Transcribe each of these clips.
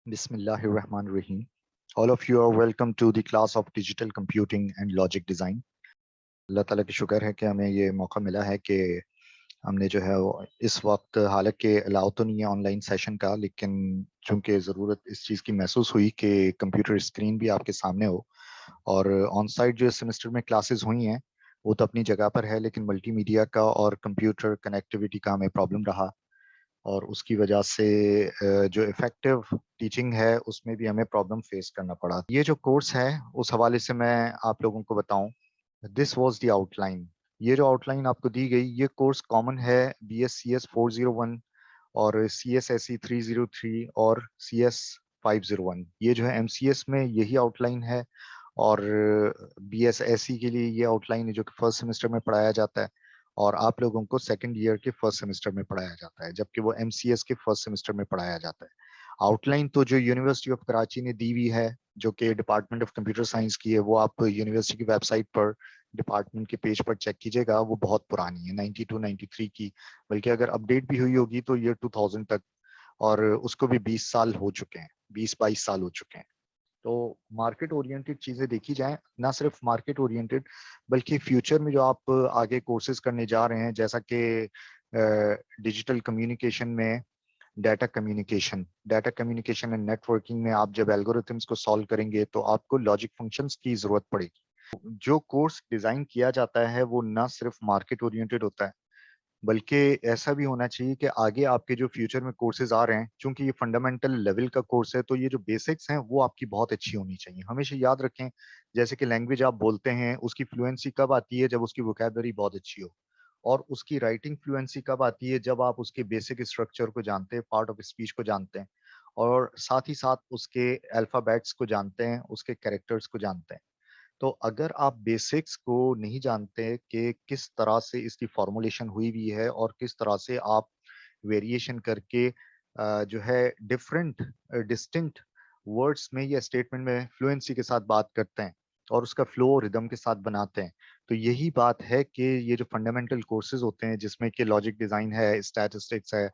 Bismillahirrahmanirrahim. All of you are welcome to the class of Digital Computing and Logic Design. अल्लाह ताला की शुक्र है कि हमें ये मौका मिला है कि हमने जो है वो इस वक्त हालांकि अलाउ तो नहीं है ऑनलाइन सेशन का, लेकिन चूंकि ज़रूरत इस चीज़ की महसूस हुई कि कंप्यूटर स्क्रीन भी आपके सामने हो और ऑन साइट जो सेमेस्टर में क्लासेस हुई हैं वो तो अपनी जगह पर है, लेकिन मल्टीमीडिया का और कंप्यूटर कनेक्टिविटी का हमें प्रॉब्लम रहा और उसकी वजह से जो इफेक्टिव टीचिंग है उसमें भी हमें प्रॉब्लम फेस करना पड़ा। ये जो कोर्स है उस हवाले से मैं आप लोगों को बताऊं, दिस वाज द आउटलाइन। ये जो आउटलाइन आपको दी गई, ये कोर्स कॉमन है BScs 401 और CSSE 303 और CS 501। ये जो है MCS में यही आउटलाइन है और BSSE के लिए ये आउटलाइन है जो कि फर्स्ट सेमेस्टर में पढ़ाया जाता है और आप लोगों को सेकंड ईयर के फर्स्ट सेमेस्टर में पढ़ाया जाता है, जबकि वो MCS के फर्स्ट सेमेस्टर में पढ़ाया जाता है। आउटलाइन तो जो यूनिवर्सिटी ऑफ कराची ने दी हुई है, जो कि डिपार्टमेंट ऑफ कंप्यूटर साइंस की है, वो आप यूनिवर्सिटी की वेबसाइट पर डिपार्टमेंट के पेज पर चेक कीजिएगा। वो बहुत पुरानी है, 92 93 की, बल्कि अगर अपडेट भी हुई होगी तो ईयर 2000 तक, और उसको भी 20 साल हो चुके हैं, 20-22 साल हो चुके हैं। तो मार्केट ओरिएंटेड चीजें देखी जाएं, ना सिर्फ मार्केट ओरिएंटेड बल्कि फ्यूचर में जो आप आगे कोर्सेज करने जा रहे हैं, जैसा कि डिजिटल कम्युनिकेशन में डाटा कम्युनिकेशन एंड नेटवर्किंग में आप जब एल्गोरिथम्स को सॉल्व करेंगे तो आपको लॉजिक फंक्शंस की जरूरत पड़ेगी। जो कोर्स डिजाइन किया जाता है वो ना सिर्फ मार्केट ओरिएंटेड होता है, बल्कि ऐसा भी होना चाहिए कि आगे आपके जो फ्यूचर में कोर्सेज आ रहे हैं, चूंकि ये फंडामेंटल लेवल का कोर्स है, तो ये जो बेसिक्स हैं वो आपकी बहुत अच्छी होनी चाहिए। हमेशा याद रखें, जैसे कि लैंग्वेज आप बोलते हैं उसकी फ्लुएंसी कब आती है, जब उसकी वोकैबुलरी बहुत अच्छी हो, और उसकी राइटिंग फ्लुएंसी कब आती है, जब आप उसके बेसिक स्ट्रक्चर को जानते हैं, पार्ट ऑफ स्पीच को जानते हैं, और साथ ही साथ उसके अल्फाबेट्स को जानते हैं, उसके कैरेक्टर्स को जानते हैं। तो अगर आप बेसिक्स को नहीं जानते कि किस तरह से इसकी फॉर्मुलेशन हुई हुई है और किस तरह से आप वेरिएशन करके जो है डिफरेंट डिस्टिंक्ट वर्ड्स में या स्टेटमेंट में फ्लुएंसी के साथ बात करते हैं और उसका फ्लो रिदम के साथ बनाते हैं, तो यही बात है कि ये जो फंडामेंटल कोर्सेज होते हैं जिसमें कि लॉजिक डिजाइन है, स्टैटिस्टिक्स है,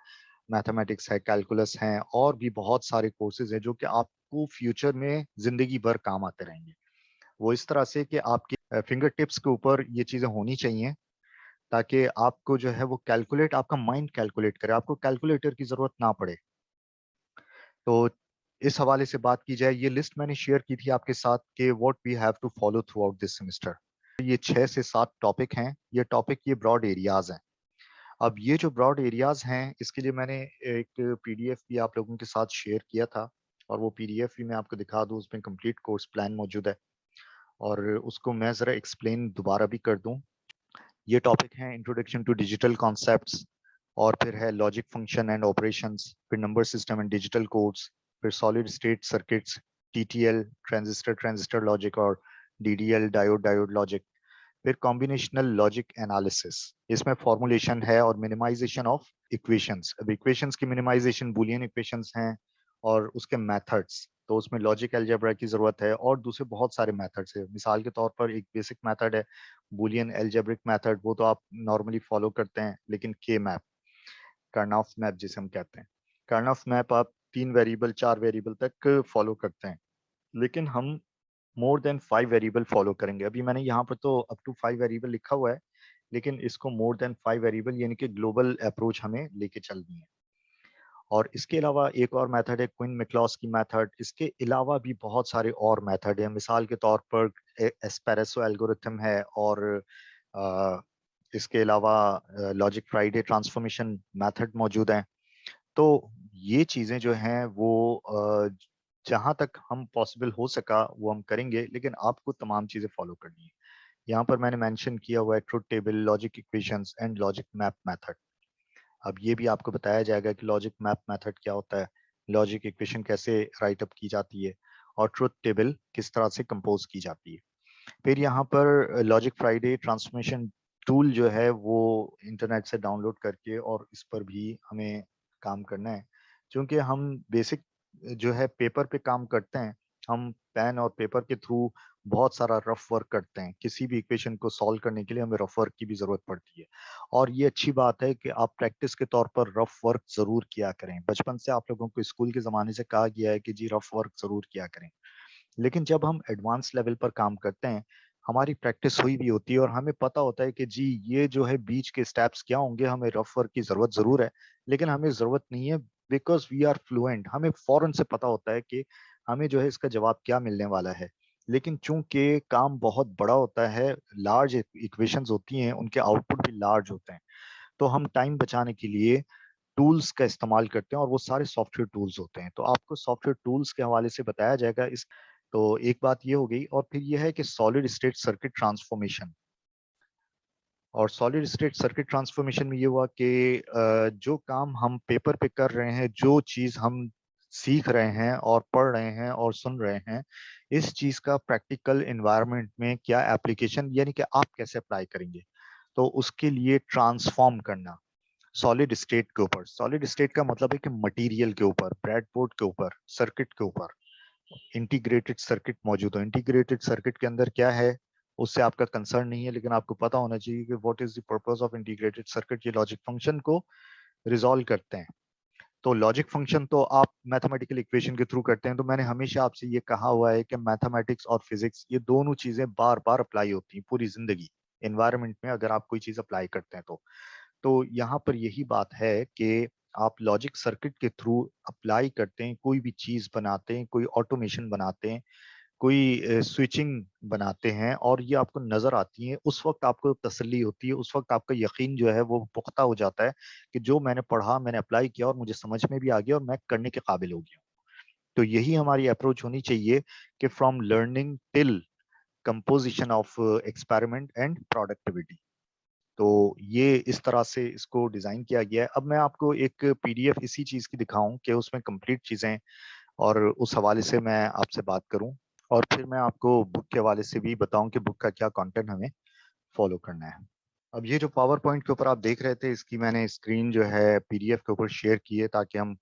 मैथमेटिक्स है, कैलकुलस हैं, और भी बहुत सारे कोर्सेज हैं जो कि आपको फ्यूचर में जिंदगी भर काम आते रहेंगे। वो इस तरह से कि आपके फिंगर टिप्स के ऊपर ये चीजें होनी चाहिए, ताकि आपको जो है वो कैलकुलेट, आपका माइंड कैलकुलेट करे, आपको कैलकुलेटर की जरूरत ना पड़े। तो इस हवाले से बात की जाए, ये लिस्ट मैंने शेयर की थी आपके साथ कि what we have to follow throughout this semester. ये 6 से 7 टॉपिक हैं। ये ब्रॉड एरियाज हैं। अब ये जो ब्रॉड एरियाज हैं, इसके लिए मैंने एक PDF भी आप लोगों के साथ शेयर किया था, और वो PDF भी मैं आपको दिखा दूं, उसमें कंप्लीट कोर्स प्लान मौजूद है और उसको मैं ज़रा एक्सप्लेन दोबारा भी कर दूं। ये टॉपिक है इंट्रोडक्शन टू डिजिटल कॉन्सेप्ट्स, और फिर है लॉजिक फंक्शन एंड ऑपरेशंस, फिर number system and digital codes, फिर solid state circuits, TTL transistor transistor logic, और DDL डायोड डायोड लॉजिक, फिर कॉम्बिनेशनल लॉजिक एनालिसिस। इसमें फॉर्मुलेशन है और मिनिमाइजेशन ऑफ इक्वेशंस। अब इक्वेशंस की मिनिमाइजेशन बूलियन इक्वेशंस हैं और उसके मेथड्स, तो उसमें लॉजिक अलजेब्रा की जरूरत है और दूसरे बहुत सारे मेथड्स है। मिसाल के तौर पर एक बेसिक मेथड है बूलियन एल्जेब्रिक मेथड, वो तो आप नॉर्मली फॉलो करते हैं, लेकिन के मैप, कर्नॉफ मैप जिसे हम कहते हैं, कर्नॉफ मैप आप 3 वेरिएबल 4 वेरिएबल तक फॉलो करते हैं, लेकिन हम मोर देन 5 वेरिएबल फॉलो करेंगे। अभी मैंने यहाँ पर तो अप टू 5 वेरिएबल लिखा हुआ है, लेकिन इसको मोर देन 5 वेरिएबल यानी कि ग्लोबल अप्रोच हमें लेके चलनी है। और इसके अलावा एक और मेथड है क्विन मैक्लॉस की मेथड। इसके अलावा भी बहुत सारे और मेथड हैं। मिसाल के तौर पर एस्पेरेसो एल्गोरिथम है, और अ, इसके अलावा लॉजिक फ्राइडे ट्रांसफॉर्मेशन मेथड मौजूद हैं। तो ये चीजें जो हैं वो जहां तक हम पॉसिबल हो सका वो हम करेंगे, लेकिन आपको तमाम चीजें फॉलो करनी है। यहाँ पर मैंने मेंशन किया हुआ है truth table, logic equations and logic map method. अब ये भी आपको बताया जाएगा कि लॉजिक मैप मेथड क्या होता है, लॉजिक इक्वेशन कैसे राइट अप की जाती है, और ट्रुथ टेबल किस तरह से कंपोज की जाती है। फिर यहाँ पर लॉजिक फ्राइडे ट्रांसफॉर्मेशन टूल जो है वो इंटरनेट से डाउनलोड करके और इस पर भी हमें काम करना है, क्योंकि हम बेसिक जो है पेपर पे काम करते हैं, हम पेन और पेपर के थ्रू बहुत सारा रफ वर्क करते हैं। किसी भी इक्वेशन को सॉल्व करने के लिए हमें रफ वर्क की भी जरूरत पड़ती है, और ये अच्छी बात है कि आप प्रैक्टिस के तौर पर रफ वर्क जरूर किया करें। बचपन से आप लोगों को स्कूल के जमाने से कहा गया है कि जी रफ वर्क जरूर किया करें, लेकिन जब हम एडवांस लेवल पर काम करते हैं, हमारी प्रैक्टिस हुई भी होती है और हमें पता होता है कि जी ये जो है बीच के स्टेप्स क्या होंगे, हमें रफ वर्क की जरूरत जरूर है, लेकिन हमें जरूरत नहीं है, बिकॉज वी आर फ्लुएंट। हमें फौरन से पता होता है कि हमें जो है इसका जवाब क्या मिलने वाला है। लेकिन चूंकि काम बहुत बड़ा होता है, लार्ज इक्वेशंस होती हैं, उनके आउटपुट भी लार्ज होते हैं, तो हम टाइम बचाने के लिए टूल्स का इस्तेमाल करते हैं, और वो सारे सॉफ्टवेयर टूल्स होते हैं। तो आपको सॉफ्टवेयर टूल्स के हवाले से बताया जाएगा। इस तो एक बात ये हो गई, और फिर ये है कि सॉलिड स्टेट सर्किट ट्रांसफॉर्मेशन। और सॉलिड स्टेट सर्किट ट्रांसफॉर्मेशन में ये हुआ कि जो काम हम पेपर पे कर रहे हैं, जो चीज हम सीख रहे हैं और पढ़ रहे हैं और सुन रहे हैं, इस चीज का प्रैक्टिकल एनवायरनमेंट में क्या एप्लीकेशन, यानी कि आप कैसे अप्लाई करेंगे, तो उसके लिए ट्रांसफॉर्म करना सॉलिड स्टेट के ऊपर। सॉलिड स्टेट का मतलब है कि मटेरियल के ऊपर, ब्रेडबोर्ड के ऊपर, सर्किट के ऊपर इंटीग्रेटेड सर्किट मौजूद हो। इंटीग्रेटेड सर्किट के अंदर क्या है उससे आपका कंसर्न नहीं है, लेकिन आपको पता होना चाहिए कि what is the purpose of integrated circuit. ये लॉजिक फंक्शन को रिजॉल्व करते हैं। तो लॉजिक फंक्शन तो आप मैथमेटिकल इक्वेशन के थ्रू करते हैं। तो मैंने हमेशा आपसे ये कहा हुआ है कि मैथमेटिक्स और फिजिक्स, ये दोनों चीजें बार बार अप्लाई होती हैं पूरी जिंदगी एनवायरनमेंट में, अगर आप कोई चीज अप्लाई करते हैं तो यहाँ पर यही बात है कि आप लॉजिक सर्किट के थ्रू अप्लाई करते हैं, कोई भी चीज बनाते हैं, कोई ऑटोमेशन बनाते हैं, कोई स्विचिंग बनाते हैं, और ये आपको नजर आती है। उस वक्त आपको तसल्ली होती है, उस वक्त आपका यकीन जो है वो पुख्ता हो जाता है कि जो मैंने पढ़ा, मैंने अप्लाई किया और मुझे समझ में भी आ गया और मैं करने के काबिल हो गया। तो यही हमारी अप्रोच होनी चाहिए कि from learning till composition of experiment and productivity. तो ये इस तरह से इसको डिजाइन किया गया है। अब मैं आपको एक पीडीएफ इसी चीज की दिखाऊं कि उसमें कंप्लीट चीजें, और उस हवाले से मैं आपसे बात करूं, और फिर मैं आपको बुक के हवाले से भी बताऊं कि बुक का क्या कंटेंट हमें फॉलो करना है। अब ये जो पावर पॉइंट के ऊपर आप देख रहे थे, इसकी मैंने स्क्रीन जो है पीडीएफ के ऊपर शेयर की है ताकि हम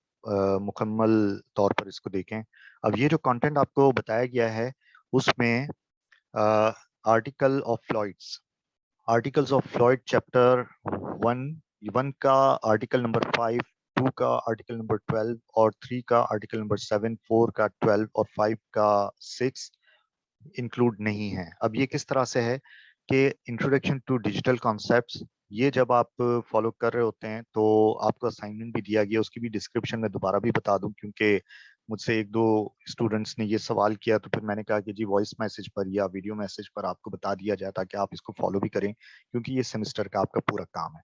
मुकम्मल तौर पर इसको देखें। अब ये जो कंटेंट आपको बताया गया है उसमें article of fluids, articles of fluid chapter one, one का आर्टिकल नंबर 5, 2 का आर्टिकल नंबर 12, और 3 का आर्टिकल नंबर 7, 4 का 12 और 5 का 6 इंक्लूड नहीं है। अब ये किस तरह से है कि इंट्रोडक्शन टू डिजिटल कॉन्सेप्ट्स, ये जब आप फॉलो कर रहे होते हैं तो आपको असाइनमेंट भी दिया गया, उसकी भी डिस्क्रिप्शन में दोबारा भी बता दूं, क्योंकि मुझसे एक दो स्टूडेंट्स ने ये सवाल किया, तो फिर मैंने कहा कि जी वॉइस मैसेज पर या वीडियो मैसेज पर आपको बता दिया जाए ताकि आप इसको फॉलो भी करें, क्योंकि ये सेमेस्टर का आपका पूरा काम है।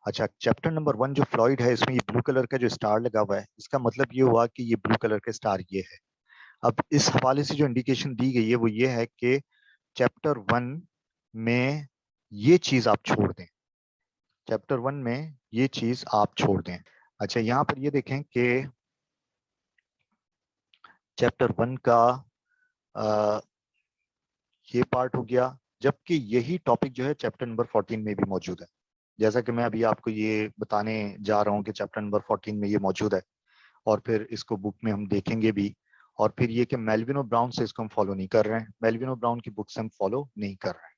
अच्छा, चैप्टर नंबर 1 जो फ्लॉइड है, इसमें ये ब्लू कलर का जो स्टार लगा हुआ है, इसका मतलब ये हुआ कि ये ब्लू कलर का स्टार ये है। अब इस हवाले से जो इंडिकेशन दी गई है वो ये है कि चैप्टर 1 में ये चीज आप छोड़ दें, चैप्टर 1 में ये चीज आप छोड़ दें। अच्छा, यहाँ पर ये देखें कि चैप्टर 1 का आ, ये पार्ट हो गया, जबकि यही टॉपिक जो है चैप्टर नंबर 14 में भी मौजूद है। जैसा कि मैं अभी आपको ये बताने जा रहा हूँ कि चैप्टर नंबर 14 में ये मौजूद है, और फिर इसको बुक में हम देखेंगे भी। और फिर ये कि मेल्विन और ब्राउन से इसको हम फॉलो नहीं कर रहे हैं, मेल्विन और ब्राउन की बुक से हम फॉलो नहीं कर रहे हैं।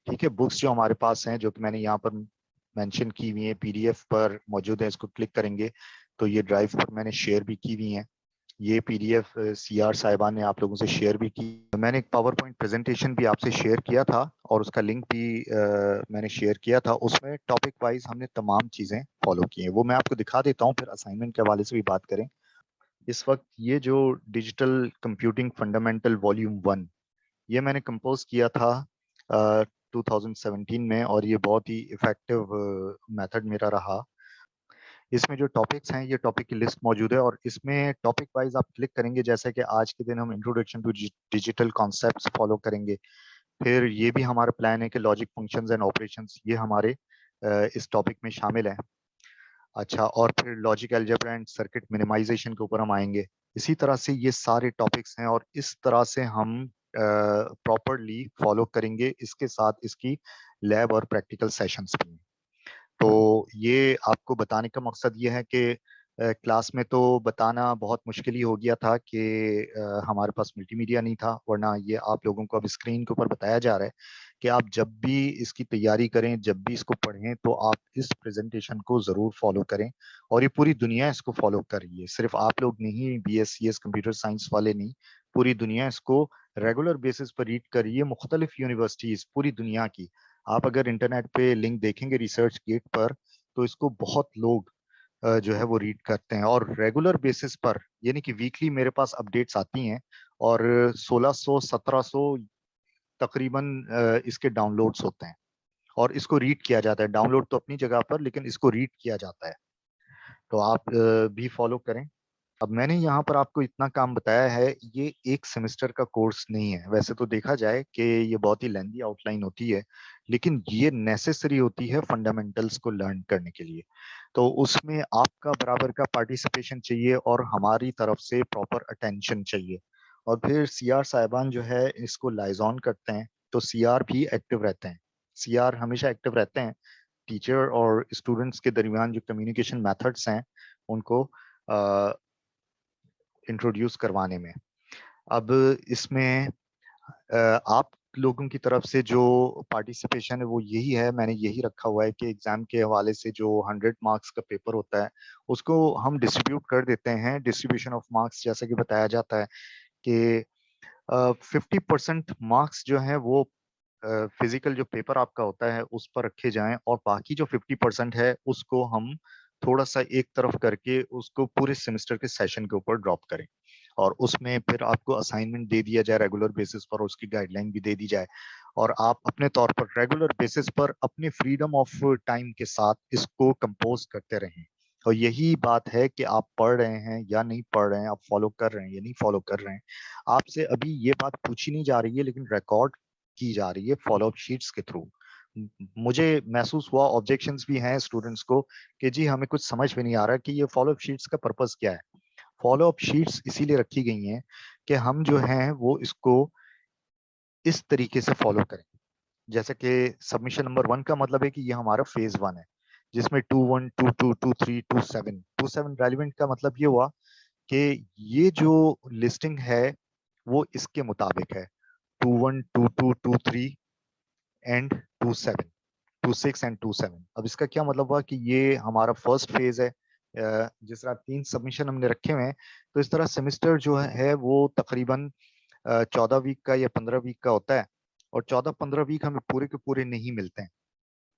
ठीक है, बुक्स जो हमारे पास हैं, जो कि मैंने यहाँ पर मेंशन की हुई है, पीडीएफ पर मौजूद है, इसको क्लिक करेंगे तो ये ड्राइव पर मैंने शेयर भी की हुई है। ये पीडीएफ सीआर साहिबा ने आप लोगों से शेयर भी की। मैंने एक पावर पॉइंट प्रेजेंटेशन भी आपसे शेयर किया था, और उसका लिंक भी मैंने शेयर किया था। उसमें टॉपिक वाइज हमने तमाम चीजें फॉलो की हैं, वो मैं आपको दिखा देता हूँ, फिर असाइनमेंट के हवाले से भी बात करें। इस वक्त ये जो डिजिटल कंप्यूटिंग फंडामेंटल वॉल्यूम 1, ये मैंने कंपोज किया था 2017 में, और ये बहुत ही इफेक्टिव मेथड मेरा रहा। इसमें जो टॉपिक्स हैं, ये टॉपिक की लिस्ट मौजूद है, और इसमें टॉपिक वाइज आप क्लिक करेंगे, जैसे कि आज के दिन हम introduction to digital concepts follow करेंगे। फिर ये भी हमारा प्लान है कि लॉजिक फंक्शंस एंड ऑपरेशंस, ये हमारे इस टॉपिक में शामिल है। अच्छा, और फिर logic algebra and circuit minimization के ऊपर हम आएंगे। इसी तरह से ये सारे टॉपिक्स हैं, और इस तरह से हम प्रॉपरली फॉलो करेंगे। इसके साथ इसकी लैब और प्रैक्टिकल सेशंस भी हैं। तो ये आपको बताने का मकसद ये है कि क्लास में तो बताना बहुत मुश्किल ही हो गया था कि हमारे पास मल्टीमीडिया नहीं था, वरना ये आप लोगों को अब स्क्रीन के ऊपर बताया जा रहा है कि आप जब भी इसकी तैयारी करें, जब भी इसको पढ़ें, तो आप इस प्रेजेंटेशन को ज़रूर फॉलो करें। और ये पूरी दुनिया इसको फॉलो कर रही है, सिर्फ आप लोग नहीं, BSCS कंप्यूटर साइंस वाले नहीं, पूरी दुनिया इसको रेगुलर बेसिस पर रीड कर रही है। मुख्तलिफ यूनिवर्सिटीज़ पूरी दुनिया की, आप अगर इंटरनेट पे लिंक देखेंगे रिसर्च गेट पर, तो इसको बहुत लोग जो है वो रीड करते हैं और रेगुलर बेसिस पर, यानी कि वीकली मेरे पास अपडेट्स आती हैं और 1600 1700 तकरीबन इसके डाउनलोड्स होते हैं और इसको रीड किया जाता है। डाउनलोड तो अपनी जगह पर, लेकिन इसको रीड किया जाता है, तो आप भी फॉलो करें। अब मैंने यहाँ पर आपको इतना काम बताया है, ये एक सेमेस्टर का कोर्स नहीं है। वैसे तो देखा जाए कि ये बहुत ही लेंथी आउटलाइन होती है, लेकिन ये नेसेसरी होती है फंडामेंटल्स को लर्न करने के लिए। तो उसमें आपका बराबर का पार्टिसिपेशन चाहिए और हमारी तरफ से प्रॉपर अटेंशन चाहिए। और फिर सीआर साहिबान जो है इसको लाइजॉन करते हैं, तो सीआर भी एक्टिव रहते हैं। सीआर हमेशा एक्टिव रहते हैं टीचर और स्टूडेंट्स के दरमियान जो कम्युनिकेशन मेथड्स हैं उनको इंट्रोड्यूस करवाने में। अब इसमें आप लोगों की तरफ से जो पार्टिसिपेशन है वो यही है, मैंने यही रखा हुआ है कि एग्जाम के हवाले से जो 100 मार्क्स का पेपर होता है उसको हम डिस्ट्रीब्यूट कर देते हैं। डिस्ट्रीब्यूशन ऑफ मार्क्स जैसा कि बताया जाता है कि 50% मार्क्स जो है वो फिजिकल जो पेपर आपका होता है उस पर रखे जाएं, और बाकी जो 50% है उसको हम थोड़ा सा एक तरफ करके उसको पूरे सेमेस्टर के सेशन के ऊपर ड्रॉप करें, और उसमें फिर आपको असाइनमेंट दे दिया जाए रेगुलर बेसिस पर, उसकी गाइडलाइन भी दे दी जाए, और आप अपने तौर पर रेगुलर बेसिस पर अपने फ्रीडम ऑफ टाइम के साथ इसको कंपोज करते रहें। और यही बात है कि आप पढ़ रहे हैं या नहीं पढ़ रहे हैं, आप फॉलो कर रहे हैं या नहीं फॉलो कर रहे हैं। आपसे अभी ये बात पूछी नहीं जा रही है, लेकिन रिकॉर्ड की जा रही है फॉलोअप शीट्स के थ्रू। मुझे महसूस हुआ, ऑब्जेक्शंस भी हैं स्टूडेंट्स को कि जी हमें कुछ समझ में नहीं आ रहा कि ये फॉलोअप शीट्स का पर्पस क्या है। फॉलोअप शीट्स इसीलिए रखी गई हैं कि हम जो हैं वो इसको इस तरीके से फॉलो करें। जैसे कि सबमिशन नंबर 1 का मतलब है कि ये हमारा फेज 1 है, जिसमें 2-1, 2-2, 2-3, 2-7, 2-7 रेलिवेंट का मतलब ये हुआ कि ये जो लिस्टिंग है वो इसके मुताबिक है, 2-1, 2-2, 2-3 एंड 2-7, 2-6 एंड 2-7। अब इसका क्या मतलब हुआ कि ये हमारा फर्स्ट फेज है। जिस तरह 3 सबमिशन हमने रखे हुए हैं, तो इस तरह सेमेस्टर जो है वो तकरीबन 14 वीक का या 15 वीक का होता है, और 14-15 वीक हमें पूरे के पूरे नहीं मिलते हैं।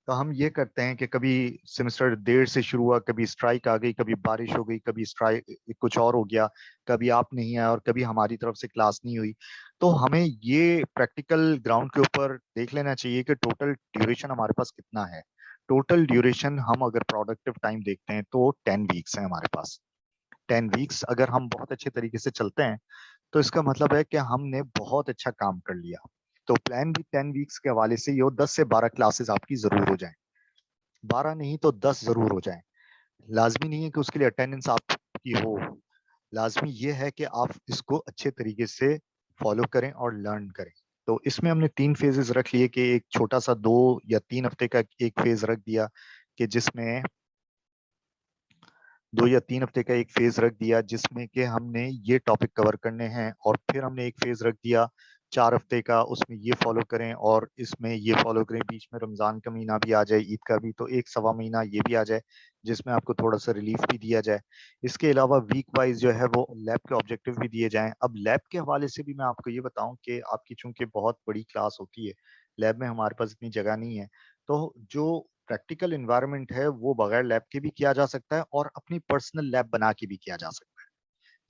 तो हम ये करते हैं कि कभी सेमेस्टर देर से शुरू हुआ, कभी स्ट्राइक आ गई, कभी बारिश हो गई, कभी स्ट्राइक कुछ और हो गया, कभी आप नहीं आए और कभी हमारी तरफ से क्लास नहीं हुई। तो हमें ये प्रैक्टिकल ग्राउंड के ऊपर देख लेना चाहिए कि टोटल ड्यूरेशन हमारे पास कितना है। टोटल ड्यूरेशन हम अगर प्रोडक्टिव टाइम देखते हैं तो 10 वीक्स है हमारे पास। 10 वीक्स अगर हम बहुत अच्छे तरीके से चलते हैं, तो इसका मतलब है कि हमने बहुत अच्छा काम कर लिया। तो प्लान भी 10 वीक्स के हवाले से ये हो, 10 से 12 क्लासेस आपकी जरूर हो जाएं। 12 नहीं तो 10 जरूर हो जाएं। लाजमी नहीं है कि उसके लिए अटेंडेंस आपकी हो, लाजमी ये है कि आप इसको अच्छे तरीके से फॉलो करें और लर्न करें। तो इसमें हमने 3 फेजेस रख लिए कि एक छोटा सा 2 या 3 हफ्ते का एक फेज रख दिया, कि जिसमें 2 या 3 हफ्ते का एक फेज रख दिया जिसमें कि हमने ये टॉपिक कवर करने हैं, और फिर हमने एक फेज रख दिया 4 हफ्ते का, उसमें ये फॉलो करें और इसमें ये फॉलो करें। बीच में रमजान का महीना भी आ जाए, ईद का भी, तो एक सवा महीना ये भी आ जाए जिसमें आपको थोड़ा सा रिलीफ भी दिया जाए। इसके अलावा वीक वाइज जो है वो लैब के ऑब्जेक्टिव भी दिए जाएं। अब लैब के हवाले से भी मैं आपको ये बताऊं कि आपकी चूंकि बहुत बड़ी क्लास होती है, लैब में हमारे पास इतनी जगह नहीं है, तो जो प्रैक्टिकल एनवायरनमेंट है वो बगैर लैब के भी किया जा सकता है और अपनी पर्सनल लैब बना के भी किया जा सकता है।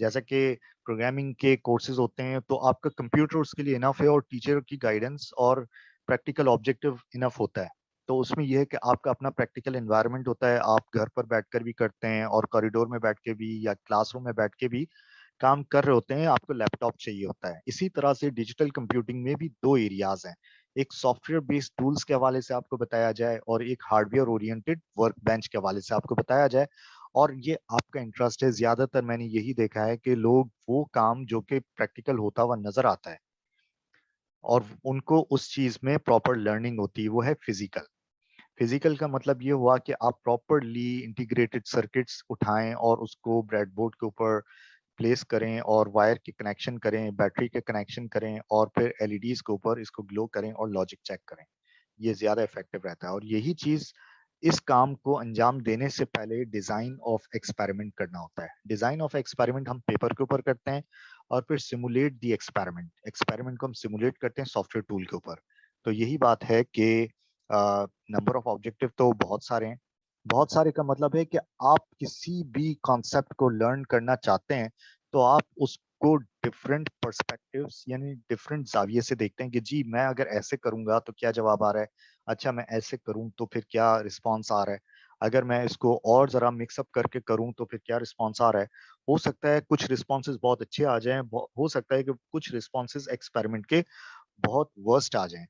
जैसा कि प्रोग्रामिंग के कोर्सेज होते हैं, तो आपका कंप्यूटर उसके लिए इनफ है और टीचर की गाइडेंस और प्रैक्टिकल ऑब्जेक्टिव इनफ होता है। तो उसमें यह है कि आपका अपना प्रैक्टिकल एनवायरनमेंट होता है, आप घर पर बैठकर भी करते हैं और कॉरिडोर में बैठ के भी या क्लासरूम में बैठ के भी काम कर रहे होते हैं, आपको लैपटॉप चाहिए होता है। इसी तरह से डिजिटल कंप्यूटिंग में भी 2 एरियाज हैं, एक सॉफ्टवेयर बेस्ड टूल्स के हवाले से आपको बताया जाए और एक हार्डवेयर ओरिएंटेड वर्क बेंच के हवाले से आपको बताया जाए। और ये आपका इंटरेस्ट है, ज्यादातर मैंने यही देखा है कि लोग वो काम जो कि प्रैक्टिकल होता हुआ नजर आता है और उनको उस चीज में प्रॉपर लर्निंग होती है, वो है फिजिकल। फिजिकल का मतलब ये हुआ कि आप प्रॉपरली इंटीग्रेटेड सर्किट्स उठाएं और उसको ब्रेडबोर्ड के ऊपर प्लेस करें और वायर के कनेक्शन करें, बैटरी के कनेक्शन करें और फिर एलईडीज के ऊपर इसको ग्लो करें और लॉजिक चेक करें। ये ज्यादा इफेक्टिव रहता है और यही चीज, इस काम को अंजाम देने से पहले डिजाइन ऑफ एक्सपेरिमेंट करना होता है। डिजाइन ऑफ एक्सपेरिमेंट हम पेपर के ऊपर करते हैं और फिर सिमुलेट दी एक्सपेरिमेंट, एक्सपेरिमेंट को हम सिमुलेट करते हैं सॉफ्टवेयर टूल के ऊपर। तो यही बात है कि नंबर ऑफ ऑब्जेक्टिव तो बहुत सारे हैं। बहुत सारे का मतलब है कि आप किसी भी कॉन्सेप्ट को लर्न करना चाहते हैं तो आप उसको डिफरेंट पर्सपेक्टिव्स यानी डिफरेंट जाविये से देखते हैं कि जी मैं अगर ऐसे करूंगा तो क्या जवाब आ रहा है, अच्छा मैं ऐसे करूं तो फिर क्या रिस्पॉन्स आ रहा है, अगर मैं इसको और जरा मिक्सअप करके करूं तो फिर क्या रिस्पॉन्स आ रहा है। हो सकता है कुछ रिस्पॉन्सेज बहुत अच्छे आ जाएं, हो सकता है कि कुछ रिस्पॉन्सेज एक्सपेरिमेंट के बहुत वर्स्ट आ जाएं,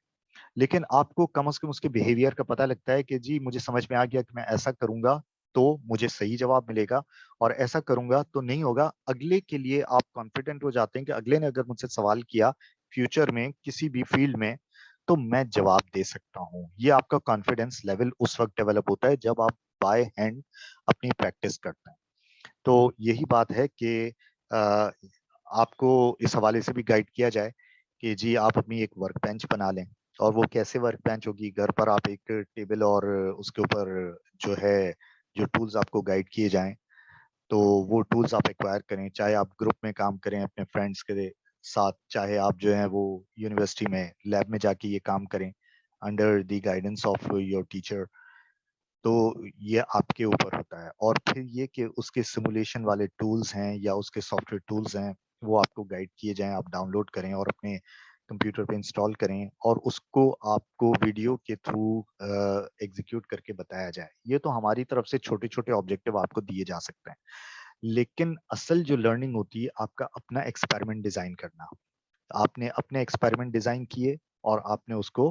लेकिन आपको कम से कम उसके बिहेवियर का पता लगता है कि जी मुझे समझ में आ गया कि मैं ऐसा करूंगा तो मुझे सही जवाब मिलेगा और ऐसा करूंगा तो नहीं होगा। अगले के लिए आप कॉन्फिडेंट हो जाते हैं कि अगले ने अगर मुझसे सवाल किया फ्यूचर में किसी भी फील्ड में तो मैं जवाब दे सकता हूँ। ये आपका कॉन्फिडेंस लेवल उस वक्त डेवलप होता है जब आप बाय हैंड अपनी प्रैक्टिस करते हैं। तो यही बात है कि आपको इस हवाले से भी गाइड किया जाए कि जी आप अपनी एक वर्क बेंच बना लें। और वो कैसे वर्क बेंच होगी, घर पर आप एक टेबल और उसके ऊपर जो है जो टूल्स आपको गाइड किए जाएं तो वो टूल्स आप एक्वायर करें, चाहे आप ग्रुप में काम करें अपने फ्रेंड्स के साथ, चाहे आप जो है वो यूनिवर्सिटी में लैब में जाके ये काम करें under the guidance of your teacher. तो ये आपके ऊपर होता है और फिर ये कि उसके सिमुलेशन वाले टूल्स हैं या उसके सॉफ्टवेयर टूल्स हैं वो आपको गाइड किए जाएं, आप डाउनलोड करें और अपने कंप्यूटर पे इंस्टॉल करें और उसको आपको वीडियो के थ्रू एग्जीक्यूट करके बताया जाए। ये तो हमारी तरफ से छोटे छोटे ऑब्जेक्टिव आपको दिए जा सकते हैं, लेकिन असल जो लर्निंग होती है आपका अपना एक्सपेरिमेंट डिजाइन करना। आपने अपने एक्सपेरिमेंट डिजाइन किए और आपने उसको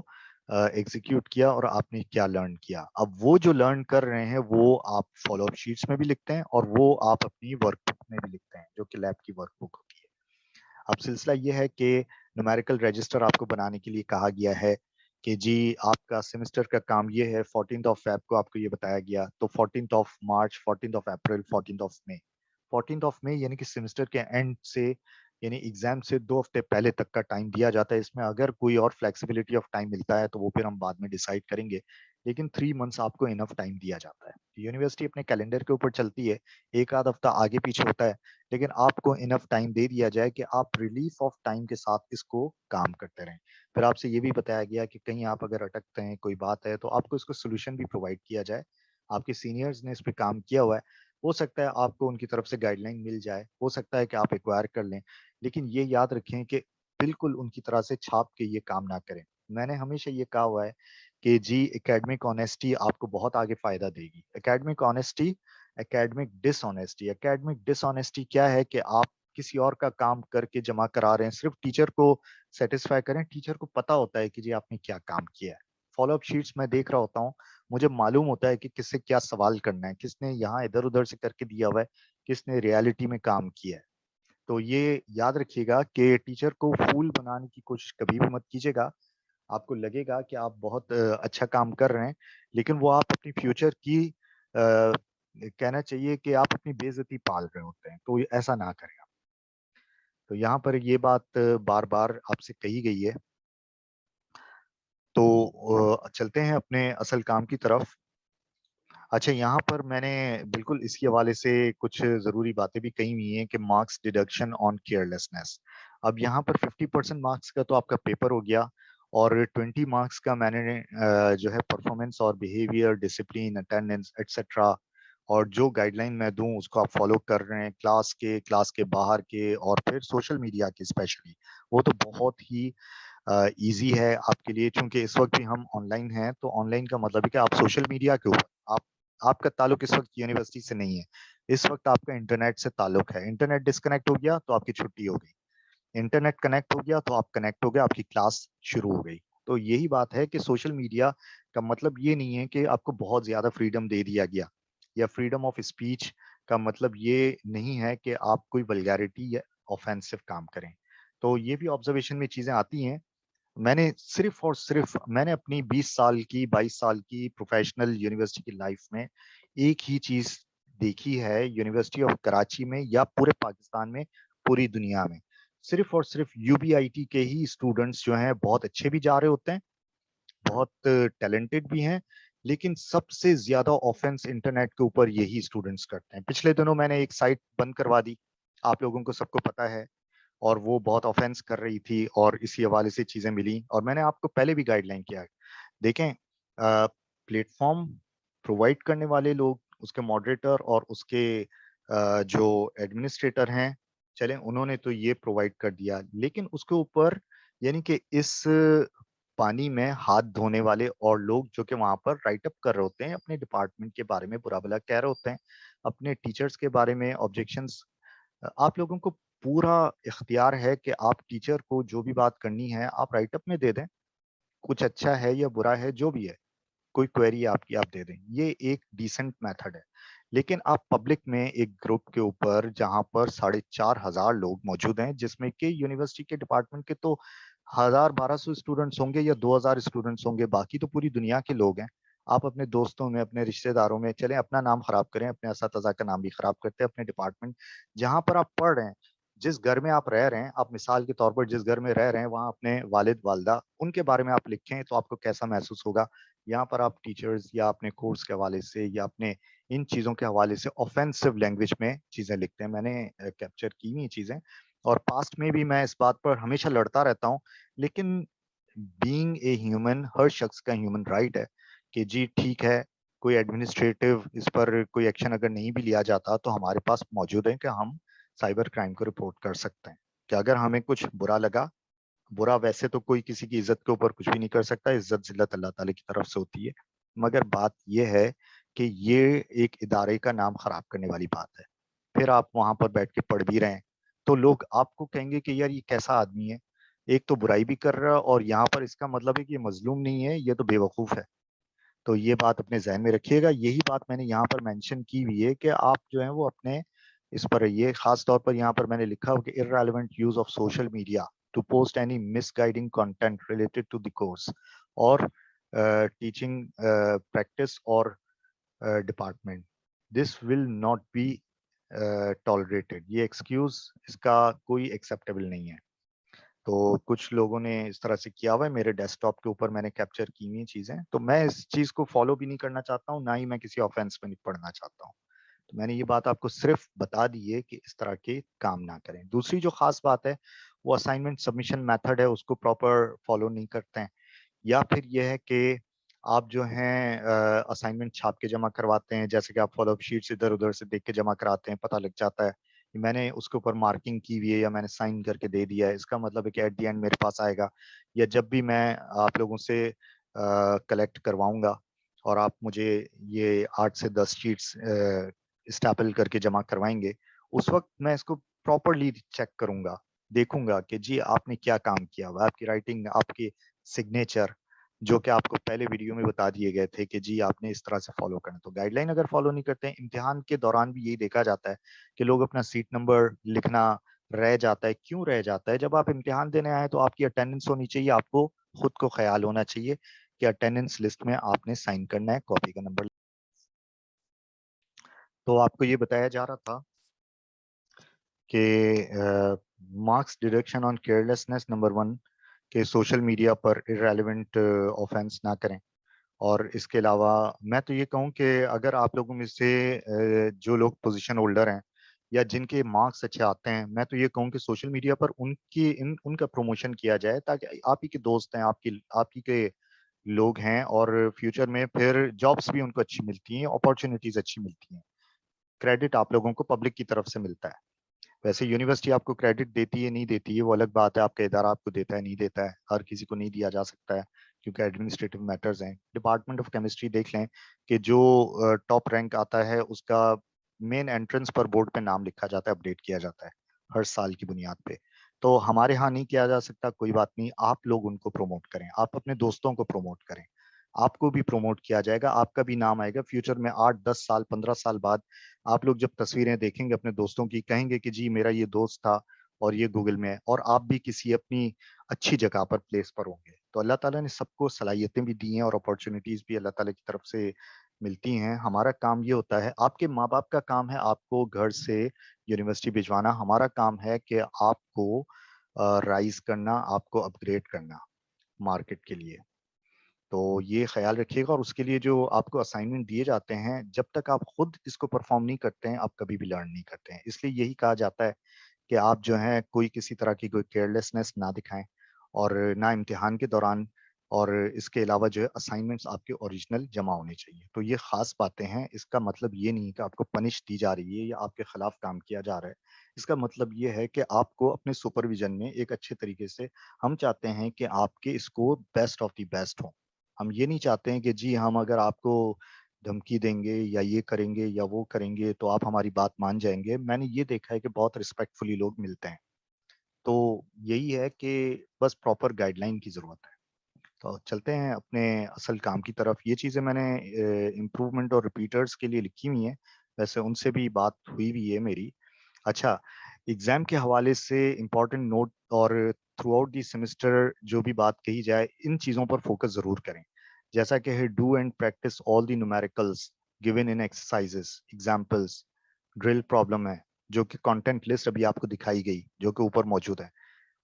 एग्जीक्यूट किया और आपने क्या लर्न किया। अब वो जो लर्न कर रहे हैं वो आप फॉलोअप शीट्स में भी लिखते हैं और वो आप अपनी वर्कबुक में भी लिखते हैं जो कि लैब की वर्कबुक होती है। अब सिलसिला ये है कि न्यूमेरिकल रजिस्टर आपको बनाने के लिए कहा गया है कि जी आपका सेमेस्टर का काम ये है, 14th ऑफ फेब को आपको ये बताया गया तो 14th of March, 14th of April, 14th of May, 14th of May यानी कि सेमेस्टर के एंड से यानी एग्जाम से 2 हफ्ते पहले तक का टाइम दिया जाता है। इसमें अगर कोई और फ्लेक्सिबिलिटी ऑफ टाइम मिलता है तो वो फिर हम बाद में डिसाइड करेंगे, लेकिन 3 मंथ्स आपको इनफ टाइम दिया जाता है। यूनिवर्सिटी अपने कैलेंडर के ऊपर चलती है, एक आध हफ्ता आगे पीछे होता है, लेकिन आपको इनफ टाइम दे दिया जाए कि आप रिलीफ ऑफ टाइम के साथ इसको काम करते रहें। फिर आपसे ये भी बताया गया कि कहीं आप अगर अटकते हैं, कोई बात है तो आपको इसको सोल्यूशन भी प्रोवाइड किया जाए। आपके सीनियर्स ने इस पे काम किया हुआ है, हो सकता है आपको उनकी तरफ से गाइडलाइन मिल जाए, हो सकता है कि आप एक्वायर कर लें, लेकिन ये याद रखें कि बिल्कुल उनकी तरह से छाप के ये काम ना करें। मैंने हमेशा ये कहा हुआ है कि जी एकेडमिक ऑनेस्टी आपको बहुत आगे फायदा देगी। Academic honesty, academic dishonesty, academic dishonesty क्या है कि आप किसी और का काम करके जमा करा रहे हैं, सिर्फ टीचर को सेटिस्फाई करें। टीचर को पता होता है कि जी आपने क्या काम किया है। फॉलोअप शीट्स मैं देख रहा होता हूँ, मुझे मालूम होता है कि किससे क्या सवाल करना है, किसने यहाँ इधर उधर से करके दिया हुआ है, किसने रियलिटी में काम किया है। तो ये याद रखिएगा कि टीचर को फूल बनाने की कोशिश कभी भी मत कीजिएगा। आपको लगेगा कि आप बहुत अच्छा काम कर रहे हैं, लेकिन वो आप अपनी फ्यूचर की कहना चाहिए कि आप अपनी बेइज्जती पाल रहे होते हैं, तो ऐसा ना करें आप। तो यहाँ पर ये बात बार-बार आपसे कही गई है। तो चलते हैं अपने असल काम की तरफ। अच्छा, यहाँ पर मैंने बिल्कुल इसी हवाले से कुछ ज़रूरी बातें भी कही हुई हैं कि मार्क्स डिडक्शन ऑन केयरलेसनेस। अब यहाँ पर 50% मार्क्स का तो आपका पेपर हो गया और 20 मार्क्स का मैंने जो है परफॉर्मेंस और बिहेवियर, डिसिप्लिन, अटेंडेंस एटसेट्रा और जो गाइडलाइन मैं दूँ उसको आप फॉलो कर रहे हैं, क्लास के बाहर के और फिर सोशल मीडिया के स्पेशली। वो तो बहुत ही ईज़ी है आपके लिए, चूँकि इस वक़्त भी हम ऑनलाइन हैं, तो ऑनलाइन का मतलब है कि आप सोशल मीडिया के ऊपर आप आपका ताल्लुक इस वक़्त यूनिवर्सिटी से नहीं है। इस वक़्त आपका इंटरनेट से ताल्लुक है। इंटरनेट डिस्कनेक्ट हो गया तो आपकी छुट्टी हो गई। इंटरनेट कनेक्ट हो गया तो आप कनेक्ट हो गए, आपकी क्लास शुरू हो गई। तो यही बात है कि सोशल मीडिया का मतलब ये नहीं है कि आपको बहुत ज़्यादा फ्रीडम दे दिया गया या फ्रीडम ऑफ स्पीच का मतलब ये नहीं है कि आप कोई वल्गैरिटी या ऑफेंसिव काम करें। तो ये भी ऑब्जर्वेशन में चीज़ें आती हैं। मैंने सिर्फ और सिर्फ मैंने अपनी 20 साल की 22 साल की प्रोफेशनल यूनिवर्सिटी की लाइफ में एक ही चीज देखी है, यूनिवर्सिटी ऑफ कराची में या पूरे पाकिस्तान में, पूरी दुनिया में, सिर्फ और सिर्फ यूबीआईटी के ही स्टूडेंट्स जो हैं बहुत अच्छे भी जा रहे होते हैं, बहुत टैलेंटेड भी हैं, लेकिन सबसे ज्यादा ऑफेंस इंटरनेट के ऊपर यही स्टूडेंट्स करते हैं। पिछले दिनों मैंने एक साइट बंद करवा दी, आप लोगों को सबको पता है, और वो बहुत ऑफेंस कर रही थी और इसी हवाले से चीजें मिली, और मैंने आपको पहले भी गाइडलाइन किया है। देखें, प्लेटफॉर्म प्रोवाइड करने वाले लोग, उसके मॉडरेटर और उसके जो एडमिनिस्ट्रेटर हैं, चलें उन्होंने तो ये प्रोवाइड कर दिया, लेकिन उसके ऊपर यानी कि इस पानी में हाथ धोने वाले और लोग जो कि वहां पर राइट अप कर रहे होते हैं, अपने डिपार्टमेंट के बारे में बुरा भला कह रहे होते हैं, अपने टीचर्स के बारे में ऑब्जेक्शंस, आप लोगों को पूरा इख्तियार है कि आप टीचर को जो भी बात करनी है आप राइट अप में दे दें, कुछ अच्छा है या बुरा है जो भी है, कोई क्वेरी आपकी आप दे दें, ये एक डिसेंट मेथड है। लेकिन आप पब्लिक में एक ग्रुप के ऊपर जहां पर 4,500 लोग मौजूद हैं, जिसमें कि यूनिवर्सिटी के डिपार्टमेंट के तो 1,000-1,200 स्टूडेंट्स होंगे या 2,000 स्टूडेंट्स होंगे, बाकी तो पूरी दुनिया के लोग हैं। आप अपने दोस्तों में, अपने रिश्तेदारों में चलें, अपना नाम खराब करें, अपने असातिज़ा का नाम भी खराब करते हैं, अपने डिपार्टमेंट जहां पर आप पढ़ रहे हैं, जिस घर में आप रह रहे हैं, आप मिसाल के तौर पर जिस घर में रह रहे हैं वहां अपने वालिद वालदा उनके बारे में आप लिखें तो आपको कैसा महसूस होगा। यहाँ पर आप टीचर्स या अपने कोर्स के हवाले से या अपने इन चीज़ों के हवाले से ऑफेंसिव लैंग्वेज में चीज़ें लिखते हैं। मैंने कैप्चर की हुई चीज़ें, और पास्ट में भी मैं इस बात पर हमेशा लड़ता रहता हूँ। लेकिन बीइंग ए ह्यूमन, हर शख्स का ह्यूमन राइट है कि जी ठीक है, कोई एडमिनिस्ट्रेटिव इस पर कोई एक्शन अगर नहीं भी लिया जाता तो हमारे पास मौजूद है कि हम साइबर क्राइम को रिपोर्ट कर सकते हैं, कि अगर हमें कुछ बुरा लगा, बुरा वैसे तो कोई किसी की इज्जत के ऊपर कुछ भी नहीं कर सकता, इज्जत जिल्लत अल्लाह ताला की तरफ से होती है, मगर बात ये है कि ये एक इदारे का नाम खराब करने वाली बात है। फिर आप वहां पर बैठ के पढ़ भी रहे हैं तो लोग आपको कहेंगे कि यार ये कैसा आदमी है, एक तो बुराई भी कर रहा है और यहाँ पर इसका मतलब है कि ये मजलूम नहीं है, ये तो बेवकूफ है। तो ये बात अपने जहन में रखिएगा, यही बात मैंने यहाँ पर मेंशन की हुई है कि आप जो है वो अपने इस पर, ये खास तौर पर यहाँ पर मैंने लिखा हो कि irrelevant use of social media to post any misguiding content related to the course और टीचिंग प्रैक्टिस और department, this will not be tolerated. ये एक्सक्यूज, इसका कोई एक्सेप्टेबल नहीं है। तो कुछ लोगों ने इस तरह से किया हुआ है, मेरे डेस्कटॉप के ऊपर मैंने कैप्चर की हुई चीजें, तो मैं इस चीज को फॉलो भी नहीं करना चाहता हूँ, ना ही मैं किसी ऑफेंस में नहीं पढ़ना चाहता हूँ। तो मैंने ये बात आपको सिर्फ बता दी है कि इस तरह के काम ना करें। दूसरी जो खास बात है वो असाइनमेंट सबमिशन मेथड है, उसको प्रॉपर फॉलो नहीं करते हैं, या फिर यह है कि आप जो हैं असाइनमेंट छाप के जमा करवाते हैं, जैसे कि आप फॉलोअप शीट्स इधर उधर से देख के जमा कराते हैं, पता लग जाता है कि मैंने उसके ऊपर मार्किंग की हुई है या मैंने साइन करके दे दिया है, इसका मतलब है कि एट द एंड मेरे पास आएगा, या जब भी मैं आप लोगों से कलेक्ट करवाऊंगा और आप मुझे ये 8 से 10 शीट्स स्टैपल करके जमा करवाएंगे, उस वक्त मैं इसको प्रॉपरली चेक करूंगा, देखूंगा कि जी आपने क्या काम किया हुआ, आपकी राइटिंग, आपकी सिग्नेचर, जो कि आपको पहले वीडियो में बता दिए गए थे कि जी आपने इस तरह से फॉलो करना। तो गाइडलाइन अगर फॉलो नहीं करते हैं, इम्तिहान के दौरान भी यही देखा जाता है कि लोग अपना सीट नंबर लिखना रह जाता है। क्यों रह जाता है? जब आप इम्तिहान देने आए तो आपकी अटेंडेंस होनी चाहिए, आपको खुद को ख्याल होना चाहिए कि अटेंडेंस लिस्ट में आपने साइन करना है, कॉपी का नंबर। तो आपको ये बताया जा रहा था कि marks deduction on carelessness number 1, कि सोशल मीडिया पर इरेलीवेंट ऑफेंस ना करें। और इसके अलावा मैं तो ये कहूँ कि अगर आप लोगों में से जो लोग पोजीशन होल्डर हैं या जिनके मार्क्स अच्छे आते हैं, मैं तो ये कहूँ कि सोशल मीडिया पर उनका प्रमोशन किया जाए, ताकि आप ही के दोस्त हैं, आप ही के लोग हैं, और फ्यूचर में फिर जॉब्स भी उनको अच्छी मिलती हैं, अपॉर्चुनिटीज अच्छी मिलती हैं। क्रेडिट आप लोगों को पब्लिक की तरफ से मिलता है। वैसे यूनिवर्सिटी आपको क्रेडिट देती है नहीं देती है वो अलग बात है, आपका इदारा आपको देता है नहीं देता है, हर किसी को नहीं दिया जा सकता है क्योंकि एडमिनिस्ट्रेटिव मैटर्स हैं। डिपार्टमेंट ऑफ केमिस्ट्री देख लें कि जो टॉप रैंक आता है उसका मेन एंट्रेंस पर बोर्ड पे नाम लिखा जाता है, अपडेट किया जाता है हर साल की बुनियाद पे। तो हमारे यहाँ नहीं किया जा सकता, कोई बात नहीं, आप लोग उनको प्रमोट करें, आप अपने दोस्तों को प्रमोट करें, आपको भी प्रमोट किया जाएगा, आपका भी नाम आएगा फ्यूचर में, 8-10 साल 15 साल बाद आप लोग जब तस्वीरें देखेंगे अपने दोस्तों की, कहेंगे कि जी मेरा ये दोस्त था और ये गूगल में है, और आप भी किसी अपनी अच्छी जगह पर प्लेस पर होंगे। तो अल्लाह ताला ने सबको सलाहियतें भी दी हैं और अपॉर्च्युनिटीज़ भी अल्लाह ताला की तरफ से मिलती हैं। हमारा काम ये होता है, आपके माँ-बाप का काम है आपको घर से यूनिवर्सिटी भिजवाना, हमारा काम है कि आपको राइज़ करना, आपको अपग्रेड करना मार्केट के लिए। तो ये ख़्याल रखिएगा और उसके लिए जो आपको असाइनमेंट दिए जाते हैं, जब तक आप खुद इसको परफ़ॉर्म नहीं करते हैं, आप कभी भी लर्न नहीं करते हैं। इसलिए यही कहा जाता है कि आप जो हैं कोई किसी तरह की कोई केयरलेसनेस ना दिखाएँ और ना इम्तिहान के दौरान और इसके अलावा जो है असाइनमेंट्स आपके ओरिजिनल जमा होने चाहिए। तो ये ख़ास बातें हैं, इसका मतलब ये नहीं है कि आपको पनिश दी जा रही है या आपके खिलाफ काम किया जा रहा है। इसका मतलब ये है कि आपको अपने सुपरविज़न में एक अच्छे तरीके से हम चाहते हैं कि आपके score best of the best हों। हम ये नहीं चाहते हैं कि जी हम अगर आपको धमकी देंगे या ये करेंगे या वो करेंगे तो आप हमारी बात मान जाएँगे। मैंने ये देखा है कि बहुत रिस्पेक्टफुली लोग मिलते हैं। तो यही है कि बस प्रॉपर गाइडलाइन की ज़रूरत है। तो चलते हैं अपने असल काम की तरफ। ये चीज़ें मैंने इम्प्रूवमेंट और रिपीटर्स के लिए लिखी हुई हैं। वैसे उनसे भी बात हुई भी है मेरी। अच्छा, एग्ज़ाम के हवाले से इम्पोर्टेंट नोट और थ्रू आउट द सेमेस्टर जो भी बात कही जाए, इन चीज़ों पर फ़ोकस ज़रूर करें। जैसा कि है do and practice all the numericals given in exercises, examples, drill problem है, जो कि कंटेंट लिस्ट अभी आपको दिखाई गई, जो कि ऊपर मौजूद है।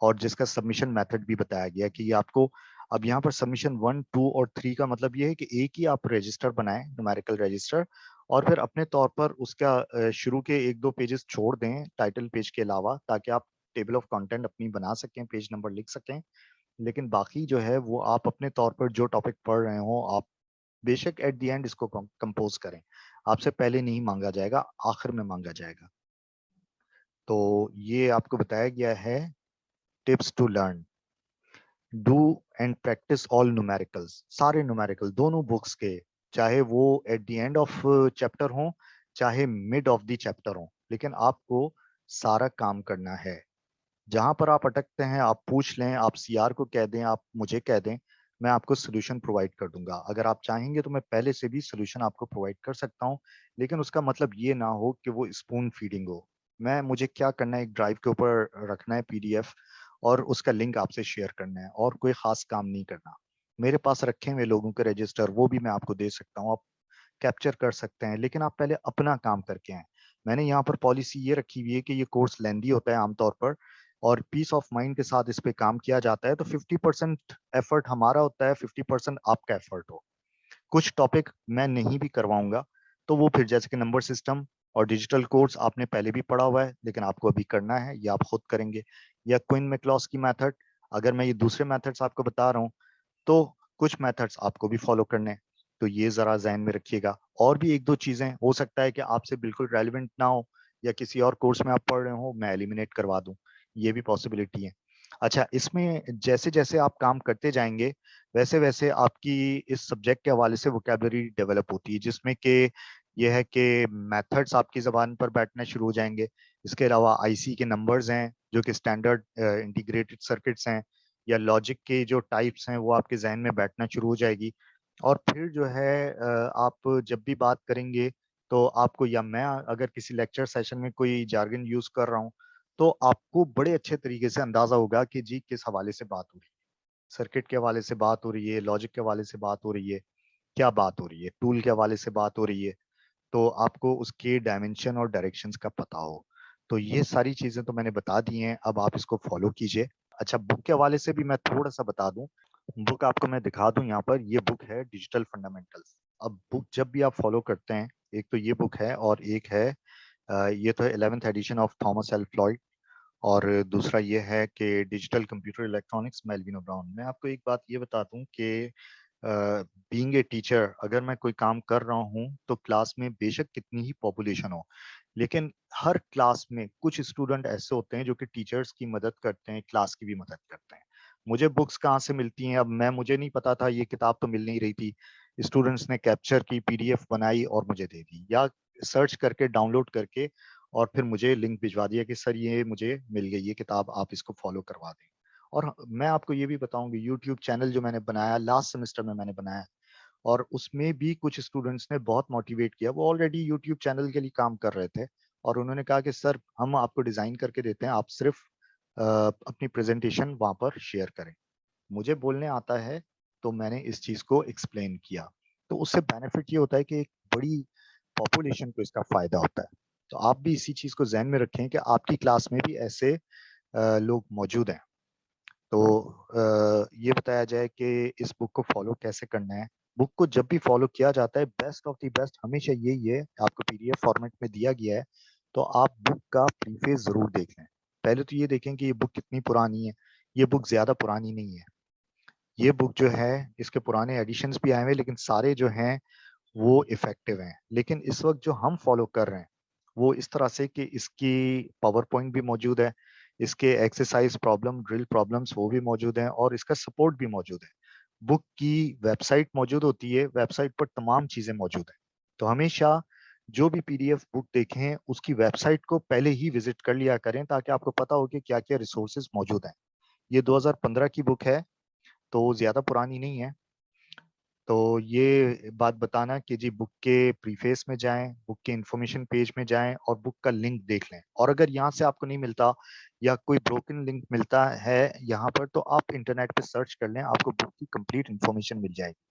और जिसका सबमिशन मेथड भी बताया गया है कि ये आपको अब यहाँ पर सबमिशन 1, 2 और 3 का मतलब ये है कि एक ही आप रजिस्टर बनाएँ, न्यूमेरिकल रजिस्टर और फिर अपने तौर पर उसका शुरू के 1-2 पेजेज़ छोड़ दें टाइटल पेज के अलावा ताकि आप टेबल ऑफ कंटेंट अपनी बना सकें, पेज नंबर लिख सकें। लेकिन बाकी जो है वो आप अपने तौर पर जो टॉपिक पढ़ रहे हो, आप बेशक एट द एंड इसको कंपोज़ करें। आपसे पहले नहीं माँगा जाएगा, आखिर में माँगा जाएगा। तो ये आपको बताया गया है tips to learn. Do and practice all numericals सारे न्यूमेरिकल दोनों बुक्स के, चाहे वो at the end of chapter हो, चाहे मिड ऑफ द चैप्टर हो, लेकिन आपको सारा काम करना है। जहाँ पर आप अटकते हैं, आप पूछ लें, आप सीआर को कह दें, आप मुझे कह दें, मैं आपको सॉल्यूशन प्रोवाइड कर दूँगा। अगर आप चाहेंगे तो मैं पहले से भी सॉल्यूशन आपको प्रोवाइड कर सकता हूँ, लेकिन उसका मतलब ये ना हो कि वो स्पून फीडिंग हो। मुझे क्या करना है, एक ड्राइव के ऊपर रखना है पीडीएफ और उसका लिंक आपसे शेयर करना है और कोई ख़ास काम नहीं करना। मेरे पास रखे हुए लोगों के रजिस्टर वो भी मैं आपको दे सकता हूँ, आप कैप्चर कर सकते हैं, लेकिन आप पहले अपना काम करके आएँ। मैंने यहाँ पर पॉलिसी ये रखी हुई है कि ये कोर्स लेंथी होता है आमतौर पर और पीस ऑफ माइंड के साथ इस पे काम किया जाता है, तो 50% एफर्ट हमारा होता है, 50% आपका एफर्ट हो। कुछ टॉपिक मैं नहीं भी करवाऊँगा, तो वो फिर जैसे कि नंबर सिस्टम और डिजिटल कोर्स आपने पहले भी पढ़ा हुआ है, लेकिन आपको अभी करना है, ये आप खुद करेंगे। या क्विन मैक्लॉस की मेथड, अगर मैं ये दूसरे मेथड्स आपको बता रहा हूँ, तो कुछ मेथड्स आपको भी फॉलो करने हैं। तो ये ज़रा ज़हन में रखिएगा। और भी 1-2 चीज़ें हो सकता है कि आपसे बिल्कुल रेलेवेंट ना हो या किसी और कोर्स में आप पढ़ रहे हो, मैं एलिमिनेट करवा दूँ, ये भी पॉसिबिलिटी है। अच्छा, इसमें जैसे-जैसे आप काम करते जाएँगे, वैसे-वैसे आपकी इस सब्जेक्ट के हवाले से वोकैब्युलरी डेवलप होती है, जिसमें कि ये है कि मेथड्स आपकी ज़बान पर बैठना शुरू हो जाएँगे। इसके अलावा आईसी के नंबर्स हैं, जो कि स्टैंडर्ड इंटीग्रेटेड सर्किट्स हैं या लॉजिक के जो टाइप्स हैं, वो आपके ज़हन में बैठना शुरू हो जाएगी। और फिर जो है आप जब भी बात करेंगे, तो आपको या मैं अगर किसी लेक्चर सेशन में कोई जार्गन यूज़ कर रहा हूँ, तो आपको बड़े अच्छे तरीके से अंदाज़ा होगा कि जी किस हवाले से बात हो रही है। सर्किट के हवाले से बात हो रही है, लॉजिक के हवाले से बात हो रही है, क्या बात हो रही है, टूल के हवाले से बात हो रही है, तो आपको उसके डायमेंशन और डायरेक्शंस का पता हो। तो ये सारी चीज़ें तो मैंने बता दी हैं, अब आप इसको फ़ॉलो कीजिए। अच्छा, बुक के हवाले से भी मैं थोड़ा-सा बता दूँ। बुक आपको मैं दिखा दूँ यहाँ पर, ये बुक है डिजिटल फंडामेंटल्स। अब बुक जब भी आप फ़ॉलो करते हैं, एक तो ये बुक है और एक है ये तो है 11th edition of Thomas L Floyd और दूसरा ये है कि digital computer electronics Malvino Brown. मैं आपको एक बात ये बता दूँ कि बीइंग ए टीचर अगर मैं कोई काम कर रहा हूँ, तो क्लास में बेशक कितनी ही पॉपुलेशन हो, लेकिन हर क्लास में कुछ स्टूडेंट ऐसे होते हैं जो कि टीचर्स की मदद करते हैं, क्लास की भी मदद करते हैं। मुझे बुक्स कहाँ से मिलती हैं, अब मुझे नहीं पता था, ये किताब तो मिल नहीं रही थी। स्टूडेंट्स ने कैप्चर की, पीडीएफ बनाई और मुझे दे दी या सर्च करके डाउनलोड करके और फिर मुझे लिंक भिजवा दिया कि सर ये मुझे मिल गई ये किताब, आप इसको फॉलो करवा दें। और मैं आपको ये भी बताऊँ कि यूट्यूब चैनल जो मैंने बनाया लास्ट सेमेस्टर में मैंने बनाया और उसमें भी कुछ स्टूडेंट्स ने बहुत मोटिवेट किया। वो ऑलरेडी यूट्यूब चैनल के लिए काम कर रहे थे और उन्होंने कहा कि सर हम आपको डिज़ाइन करके देते हैं, आप सिर्फ़ अपनी प्रेजेंटेशन वहां पर शेयर करें। मुझे बोलने आता है तो मैंने इस चीज को एक्सप्लेन किया, तो उससे बेनिफिट ये होता है कि एक बड़ी पॉपुलेशन को इसका फायदा होता है। तो आप भी इसी चीज को ध्यान में रखें कि आपकी क्लास में भी ऐसे लोग मौजूद हैं। तो ये बताया जाए कि इस बुक को फॉलो कैसे करना है। बुक को जब भी फॉलो किया जाता है, बेस्ट ऑफ द बेस्ट हमेशा यही है, आपको पीडीएफ फॉर्मेट में दिया गया है, तो आप बुक का प्रीफेस जरूर देख लें। पहले तो ये देखें कि ये बुक कितनी पुरानी है। ये बुक ज्यादा पुरानी नहीं है। ये बुक जो है, इसके पुराने एडिशंस भी आए हुए, लेकिन सारे जो हैं वो इफेक्टिव हैं। लेकिन इस वक्त जो हम फॉलो कर रहे हैं वो इस तरह से कि इसकी पावर पॉइंट भी मौजूद है, इसके एक्सरसाइज प्रॉब्लम, ड्रिल प्रॉब्लम्स वो भी मौजूद हैं, और इसका सपोर्ट भी मौजूद है। बुक की वेबसाइट मौजूद होती है, वेबसाइट पर तमाम चीजें मौजूद हैं। तो हमेशा जो भी पीडीएफ बुक देखें उसकी वेबसाइट को पहले ही विजिट कर लिया करें, ताकि आपको पता हो कि क्या क्या रिसोर्सेज मौजूद हैं। ये 2015 की बुक है, तो ज्यादा पुरानी नहीं है। तो ये बात बताना कि जी बुक के प्रीफेस में जाएं, बुक के इंफॉर्मेशन पेज में जाएं और बुक का लिंक देख लें। और अगर यहाँ से आपको नहीं मिलता या कोई ब्रोकन लिंक मिलता है यहाँ पर, तो आप इंटरनेट पे सर्च कर लें, आपको बुक की कंप्लीट इंफॉर्मेशन मिल जाएगी।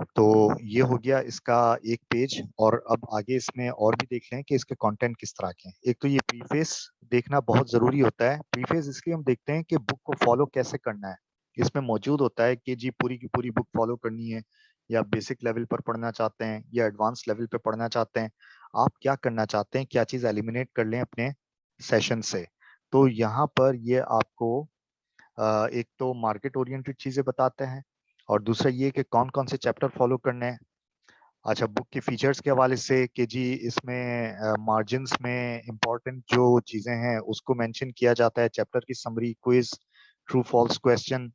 तो ये हो गया इसका एक पेज। और अब आगे इसमें और भी देख लें कि इसके कंटेंट किस तरह के हैं। एक तो ये प्रीफेस देखना बहुत जरूरी होता है। प्रीफेस इसलिए हम देखते हैं कि बुक को फॉलो कैसे करना है। इसमें मौजूद होता है कि जी पूरी की पूरी बुक फॉलो करनी है, या बेसिक लेवल पर पढ़ना चाहते हैं या एडवांस लेवल पर पढ़ना चाहते हैं, आप क्या करना चाहते हैं, क्या चीज एलिमिनेट कर लें अपने सेशन से। तो यहाँ पर ये आपको एक तो मार्केट ओरिएंटेड चीजें बताते हैं, और दूसरा ये कि कौन कौन से चैप्टर फॉलो करने हैं। अच्छा, बुक के फीचर्स के हवाले से कि जी इसमें मार्जिन्स में इंपॉर्टेंट जो चीजें हैं उसको मेंशन किया जाता है। चैप्टर की summary, quiz, true false question,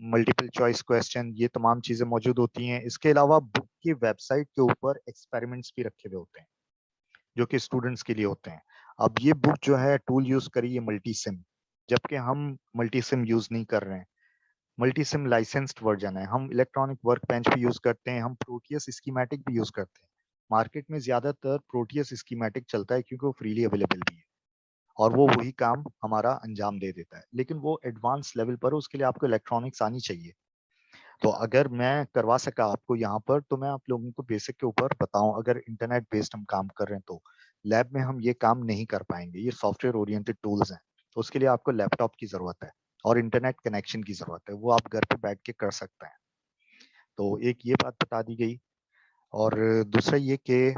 multiple choice question, ये तमाम चीजें मौजूद होती हैं। इसके अलावा बुक की वेबसाइट के ऊपर एक्सपेरिमेंट्स भी रखे हुए होते हैं जो कि स्टूडेंट्स के लिए होते हैं। अब ये बुक जो है टूल यूज करी है मल्टी सिम, जबकि हम मल्टी सिम यूज नहीं कर रहे हैं। मल्टी सिम लाइसेंस्ड वर्जन है। हम इलेक्ट्रॉनिक वर्क बेंच भी यूज करते हैं, हम प्रोटियस स्कीमेटिक भी यूज करते हैं। मार्केट में ज्यादातर प्रोटियस स्कीमेटिक चलता है क्योंकि वो फ्रीली अवेलेबल भी है, और वो वही काम हमारा अंजाम दे देता है। लेकिन वो एडवांस लेवल पर, उसके लिए आपको इलेक्ट्रॉनिक्स आनी चाहिए। तो अगर मैं करवा सका आपको यहाँ पर, तो मैं आप लोगों को बेसिक के ऊपर बताऊं। अगर इंटरनेट बेस्ड हम काम कर रहे हैं तो लैब में हम ये काम नहीं कर पाएंगे। ये सॉफ्टवेयर ओरिएंटेड टूल्स हैं, तो उसके लिए आपको लैपटॉप की जरूरत है और इंटरनेट कनेक्शन की जरूरत है। वो आप घर पे बैठ के कर सकते हैं। तो एक ये बात बता दी गई। और दूसरा ये कि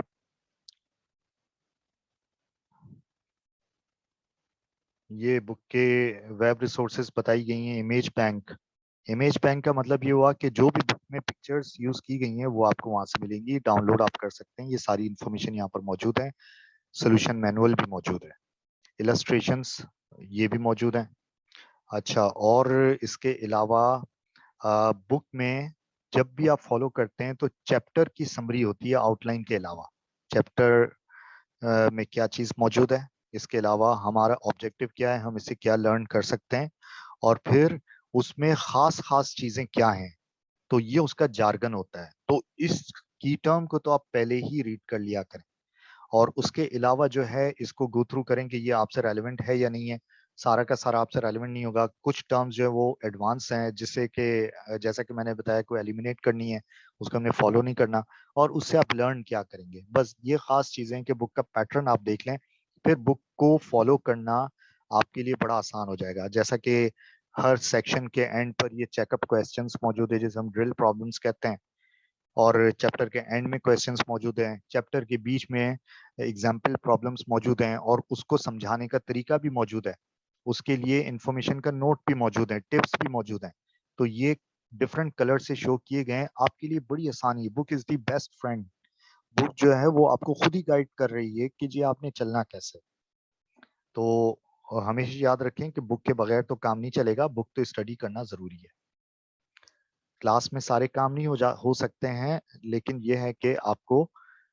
ये बुक के वेब रिसोर्सेज बताई गई हैं। इमेज बैंक, इमेज बैंक का मतलब ये हुआ कि जो भी बुक में पिक्चर्स यूज की गई हैं वो आपको वहां से मिलेंगी, डाउनलोड आप कर सकते हैं। ये सारी इंफॉर्मेशन यहाँ पर मौजूद है। सोल्यूशन मैनुअल भी मौजूद है, इलस्ट्रेशंस ये भी मौजूद हैं। अच्छा, और इसके अलावा बुक में जब भी आप फॉलो करते हैं तो चैप्टर की समरी होती है आउटलाइन के अलावा। चैप्टर में क्या चीज मौजूद है, इसके अलावा हमारा ऑब्जेक्टिव क्या है, हम इससे क्या लर्न कर सकते हैं, और फिर उसमें खास खास चीजें क्या हैं। तो ये उसका जार्गन होता है। तो इस की टर्म को तो आप पहले ही रीड कर लिया करें, और उसके अलावा जो है इसको गो थ्रू करें कि ये आपसे रेलेवेंट है या नहीं है। सारा का सारा आपसे रेलेवेंट नहीं होगा। कुछ टर्म्स जो है वो एडवांस हैं, जिससे कि जैसा कि मैंने बताया, कोई एलिमिनेट करनी है, उसको हमने फॉलो नहीं करना। और उससे आप लर्न क्या करेंगे, बस ये खास चीजें कि बुक का पैटर्न आप देख लें, फिर बुक को फॉलो करना आपके लिए बड़ा आसान हो जाएगा। जैसा कि हर सेक्शन के एंड पर ये चेकअप क्वेश्चंस मौजूद है, जिसे हम ड्रिल प्रॉब्लम्स कहते हैं, और चैप्टर के एंड में क्वेश्चंस मौजूद हैं, चैप्टर के बीच में एग्जाम्पल प्रॉब्लम्स मौजूद हैं, और उसको समझाने का तरीका भी मौजूद है। उसके लिए इंफॉर्मेशन का नोट भी मौजूद है, टिप्स भी मौजूद हैं। तो ये डिफरेंट कलर से शो किए गए हैं, आपके लिए बड़ी आसानी। Book is the best friend. Book जो है वो आपको खुद ही गाइड कर रही है कि जी आपने चलना कैसे। तो हमेशा याद रखें कि बुक के बगैर तो काम नहीं चलेगा, बुक तो स्टडी करना जरूरी है। क्लास में सारे काम नहीं हो सकते हैं, लेकिन ये है कि आपको,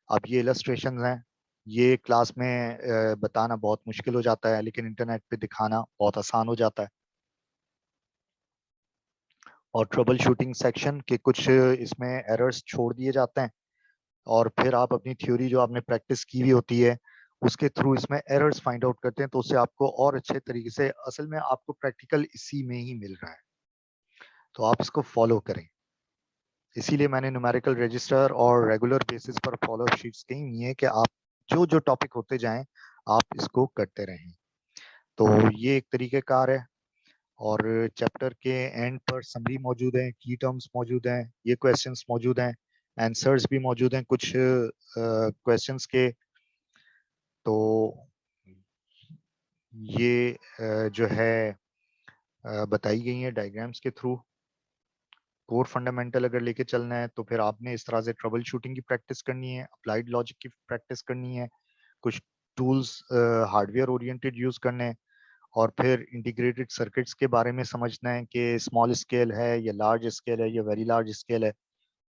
अब ये इलस्ट्रेशन हैं, ये क्लास में बताना बहुत मुश्किल हो जाता है, लेकिन इंटरनेट पे दिखाना बहुत आसान हो जाता है। और ट्रबल शूटिंग सेक्शन के कुछ इसमें एरर्स छोड़ दिए जाते हैं, और फिर आप अपनी थ्योरी जो आपने प्रैक्टिस की हुई होती है उसके थ्रू इसमें एरर्स फाइंड आउट करते हैं, तो उससे आपको और अच्छे तरीके से, असल में आपको प्रैक्टिकल इसी में ही मिल रहा है, तो आप इसको फॉलो करें। इसीलिए मैंने न्यूमेरिकल रजिस्टर और रेगुलर बेसिस पर फॉलो अप शीट्स कही हुई है कि आप जो जो टॉपिक होते जाएं आप इसको करते रहें। तो ये एक तरीक़ेकार है। और चैप्टर के एंड पर समरी मौजूद है, की टर्म्स मौजूद हैं, ये क्वेश्चंस मौजूद हैं, आंसर्स भी मौजूद हैं कुछ क्वेश्चंस के। तो ये जो है बताई गई है डायग्राम्स के थ्रू। कोर फंडामेंटल अगर लेके चलना है तो फिर आपने इस तरह से ट्रबल शूटिंग की प्रैक्टिस करनी है, अप्लाइड लॉजिक की प्रैक्टिस करनी है, कुछ टूल्स हार्डवेयर ओरिएंटेड यूज करने हैं, और फिर इंटीग्रेटेड सर्किट्स के बारे में समझना है कि स्मॉल स्केल है या लार्ज स्केल है या वेरी लार्ज स्केल है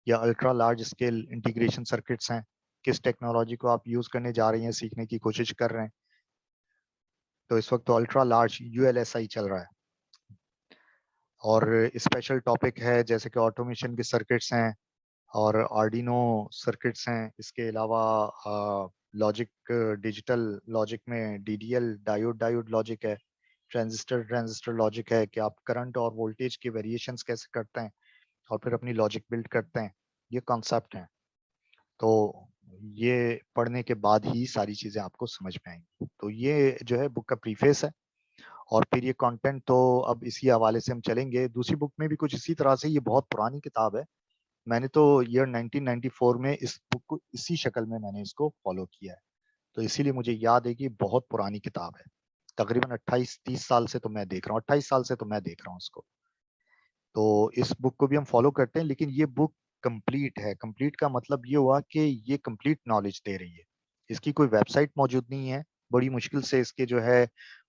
या ultra large scale integration circuits हैं, किस टेक्नोलॉजी को आप यूज करने जा रहे हैं, सीखने की कोशिश कर रहे हैं। तो इस वक्त तो अल्ट्रा लार्ज यूएलएसआई चल रहा है, और स्पेशल टॉपिक है जैसे कि ऑटोमेशन के सर्किट्स हैं और आर्डिनो सर्किट्स हैं। इसके अलावा लॉजिक, डिजिटल लॉजिक में डीडीएल डायोड डायोड लॉजिक है, ट्रांजिस्टर ट्रांजिस्टर लॉजिक है कि आप करंट और वोल्टेज के वेरिएशंस कैसे करते हैं और फिर अपनी लॉजिक बिल्ड करते हैं, ये कॉन्सेप्ट हैं। तो ये पढ़ने के बाद ही सारी चीजें आपको समझ में आएंगी। तो ये जो है बुक का प्रीफेस है, और फिर ये कंटेंट तो अब इसी हवाले से हम चलेंगे। दूसरी बुक में भी कुछ इसी तरह से, ये बहुत पुरानी किताब है, मैंने तो ईयर 1994 में इस बुक को इसी शक्ल में मैंने इसको फॉलो किया है, तो इसीलिए मुझे याद है कि बहुत पुरानी किताब है। तकरीबन 28-30 साल से तो मैं देख रहा हूँ, 28 साल से तो मैं देख रहा हूँ इसको। तो इस बुक को भी हम फॉलो करते हैं, लेकिन ये बुक कंप्लीट है। कंप्लीट का मतलब ये हुआ कि ये कंप्लीट नॉलेज दे रही है। इसकी कोई वेबसाइट मौजूद नहीं है, बड़ी मुश्किल से इसके जो है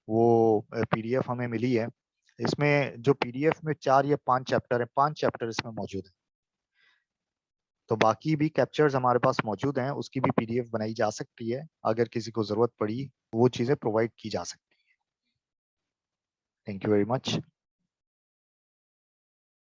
वो पीडीएफ हमें मिली है। इसमें जो पीडीएफ में 4 या 5 चैप्टर है, 5 चैप्टर इसमें मौजूद है। तो बाकी भी कैप्चर्स हमारे पास मौजूद हैं, उसकी भी पीडीएफ बनाई जा सकती है, अगर किसी को जरूरत पड़ी वो चीजें प्रोवाइड की जा सकती है। Thank you very much.